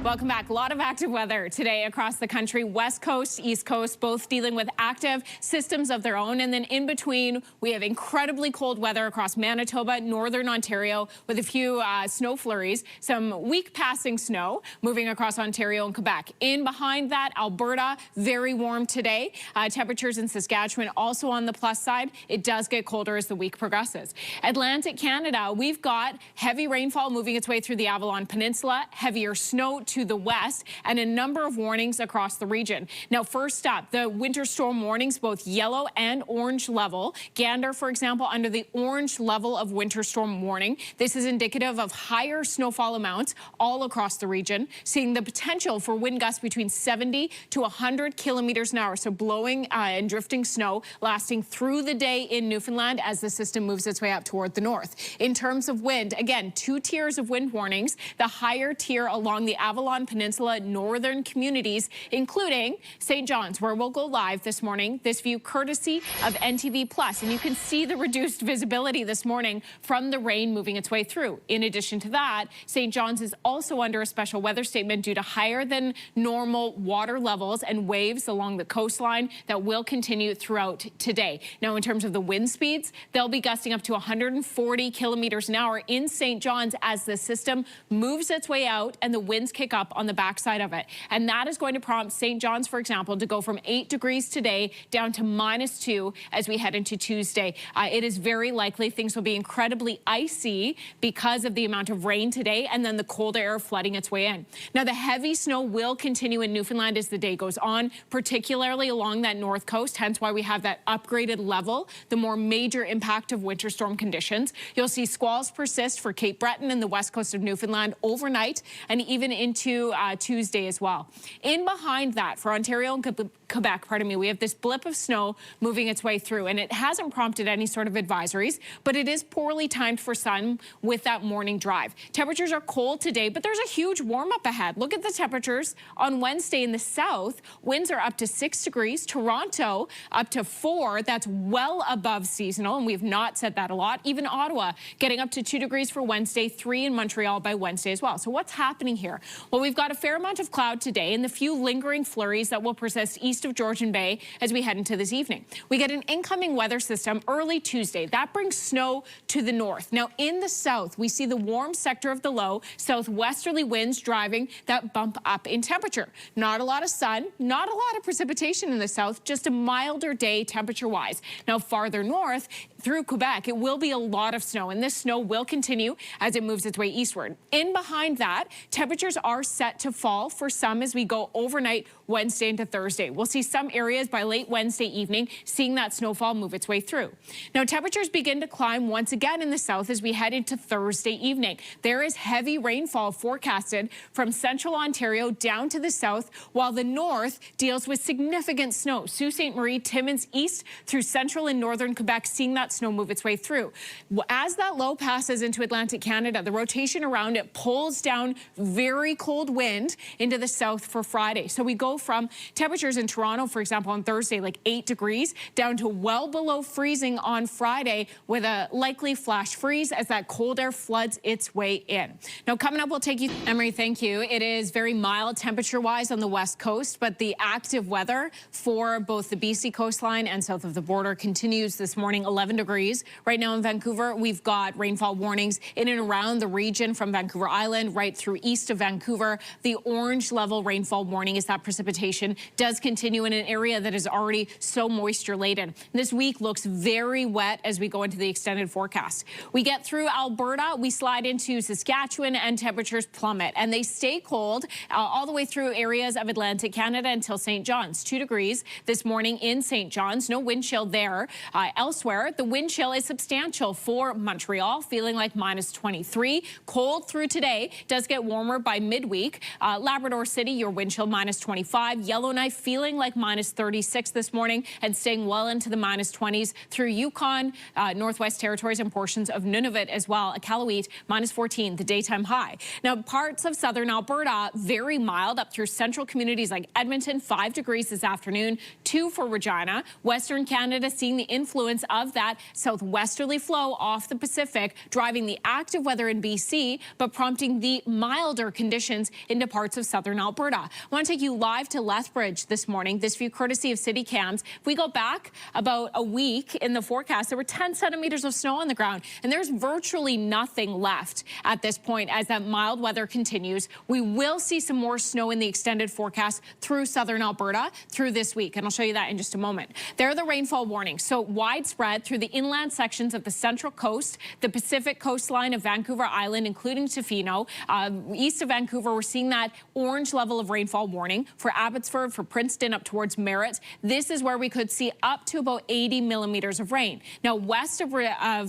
Welcome back. A lot of active weather today across the country. West Coast, East Coast, both dealing with active systems of their own. And then in between, we have incredibly cold weather across Manitoba, northern Ontario, with a few snow flurries, some weak passing snow moving across Ontario and Quebec. In behind that, Alberta, very warm today. Temperatures in Saskatchewan also on the plus side. It does get colder as the week progresses. Atlantic Canada, we've got heavy rainfall moving its way through the Avalon Peninsula, heavier snow to the west, and a number of warnings across the region. Now, first up, the winter storm warnings, both yellow and orange level. Gander, for example, under the orange level of winter storm warning. This is indicative of higher snowfall amounts all across the region, seeing the potential for wind gusts between 70 to 100 kilometers an hour. So blowing and drifting snow lasting through the day in Newfoundland as the system moves its way up toward the north. In terms of wind, again, 2 tiers of wind warnings. The higher tier along the Avalon Peninsula northern communities, including St. John's, where we'll go live this morning. This view courtesy of NTV Plus, and you can see the reduced visibility this morning from the rain moving its way through. In addition to that, St. John's is also under a special weather statement due to higher than normal water levels and waves along the coastline that will continue throughout today. Now, in terms of the wind speeds, they'll be gusting up to 140 kilometers an hour in St. John's as the system moves its way out and the winds kick up on the backside of it. And that is going to prompt St. John's, for example, to go from 8 degrees today down to -2 as we head into Tuesday. It is very likely things will be incredibly icy because of the amount of rain today and then the cold air flooding its way in. Now, the heavy snow will continue in Newfoundland as the day goes on, particularly along that north coast, hence why we have that upgraded level, the more major impact of winter storm conditions. You'll see squalls persist for Cape Breton and the west coast of Newfoundland overnight and even into Tuesday as well. In behind that, for Ontario and Quebec, we have this blip of snow moving its way through, and it hasn't prompted any sort of advisories, but it is poorly timed for sun with that morning drive. Temperatures are cold today, but there's a huge warm-up ahead. Look at the temperatures on Wednesday in the south. Winds are up to 6 degrees. Toronto up to 4. That's well above seasonal, and we've not said that a lot. Even Ottawa getting up to 2 degrees for Wednesday, 3 in Montreal by Wednesday as well. So what's happening here? Well, we've got a fair amount of cloud today and the few lingering flurries that will persist east of Georgian Bay as we head into this evening. We get an incoming weather system early Tuesday. That brings snow to the north. Now, in the south, we see the warm sector of the low, southwesterly winds driving that bump up in temperature. Not a lot of sun, not a lot of precipitation in the south, just a milder day temperature-wise. Now, farther north, through Quebec, it will be a lot of snow, and this snow will continue as it moves its way eastward. In behind that, temperatures are set to fall for some as we go overnight Wednesday into Thursday. We'll see some areas by late Wednesday evening seeing that snowfall move its way through. Now, temperatures begin to climb once again in the south as we head into Thursday evening. There is heavy rainfall forecasted from central Ontario down to the south, while the north deals with significant snow. Sault Ste. Marie, Timmins east through central and northern Quebec, seeing that snow move its way through. As that low passes into Atlantic Canada, the rotation around it pulls down very cold wind into the south for Friday. So we go from temperatures in Toronto, for example, on Thursday, like 8 degrees, down to well below freezing on Friday with a likely flash freeze as that cold air floods its way in. Now, coming up, we'll take you, Emery, thank you. It is very mild temperature-wise on the west coast, but the active weather for both the BC coastline and south of the border continues this morning, 11 degrees. Right now in Vancouver, we've got rainfall warnings in and around the region from Vancouver Island right through east of Vancouver. The orange level rainfall warning is that precipitation does continue in an area that is already so moisture laden. This week looks very wet as we go into the extended forecast. We get through Alberta, we slide into Saskatchewan, and temperatures plummet, and they stay cold all the way through areas of Atlantic Canada until St. John's. 2 degrees this morning in St. John's. No wind chill there. Elsewhere, the wind chill is substantial for Montreal, feeling like -23. Cold through today. Does get warmer by midweek. Labrador City, your wind chill -25. Yellowknife feeling like -36 this morning and staying well into the -20s through Yukon, Northwest Territories, and portions of Nunavut as well. Iqaluit -14, the daytime high. Now, parts of southern Alberta, very mild up through central communities like Edmonton, 5 degrees this afternoon, 2 for Regina. Western Canada seeing the influence of that that southwesterly flow off the Pacific, driving the active weather in BC, but prompting the milder conditions into parts of southern Alberta. I want to take you live to Lethbridge this morning. This view courtesy of City Cams. If we go back about a week in the forecast, there were 10 centimeters of snow on the ground, and there's virtually nothing left at this point as that mild weather continues. We will see some more snow in the extended forecast through southern Alberta through this week, and I'll show you that in just a moment. There are the rainfall warnings, so widespread through the inland sections of the Central Coast, the Pacific coastline of Vancouver Island, including Tofino. East of Vancouver, we're seeing that orange level of rainfall warning for Abbotsford, for Princeton, up towards Merritt. This is where we could see up to about 80 millimeters of rain. Now, west of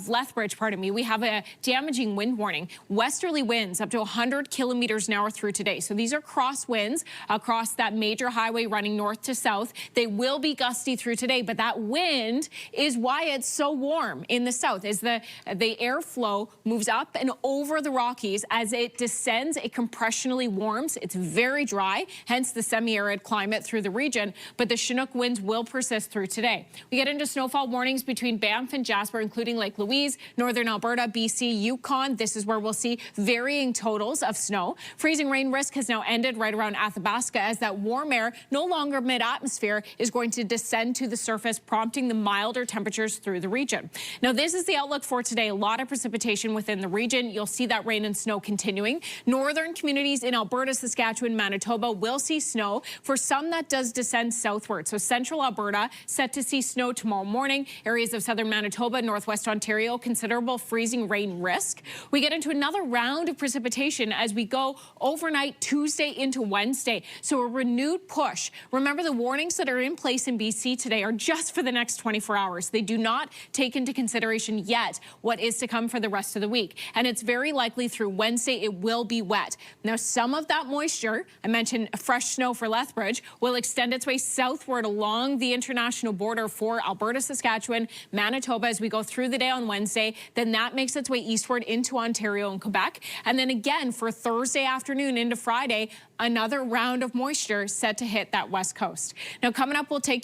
Lethbridge, we have a damaging wind warning. Westerly winds up to 100 kilometers an hour through today. So these are crosswinds across that major highway running north to south. They will be gusty through today, but that wind is why it's so warm in the south. As the airflow moves up and over the Rockies, as it descends, it compressionally warms. It's very dry, hence the semi-arid climate through the region, but the Chinook winds will persist through today. We get into snowfall warnings between Banff and Jasper, including Lake Louise, northern Alberta, BC, Yukon. This is where we'll see varying totals of snow. Freezing rain risk has now ended right around Athabasca as that warm air, no longer mid-atmosphere, is going to descend to the surface, prompting the milder temperatures through the region. Now, this is the outlook for today. A lot of precipitation within the region. You'll see that rain and snow continuing. Northern communities in Alberta, Saskatchewan, Manitoba will see snow. For some, that does descend southward. So central Alberta set to see snow tomorrow morning. Areas of southern Manitoba, northwest Ontario, considerable freezing rain risk. We get into another round of precipitation as we go overnight Tuesday into Wednesday. So a renewed push. Remember, the warnings that are in place in BC today are just for the next 24 hours. They do not take into consideration yet what is to come for the rest of the week. And it's very likely through Wednesday it will be wet. Now, some of that moisture, I mentioned fresh snow for Lethbridge, will extend its way southward along the international border for Alberta, Saskatchewan, Manitoba as we go through the day on Wednesday. Then that makes its way eastward into Ontario and Quebec. And then again for Thursday afternoon into Friday, another round of moisture set to hit that west coast. Now, coming up, we'll take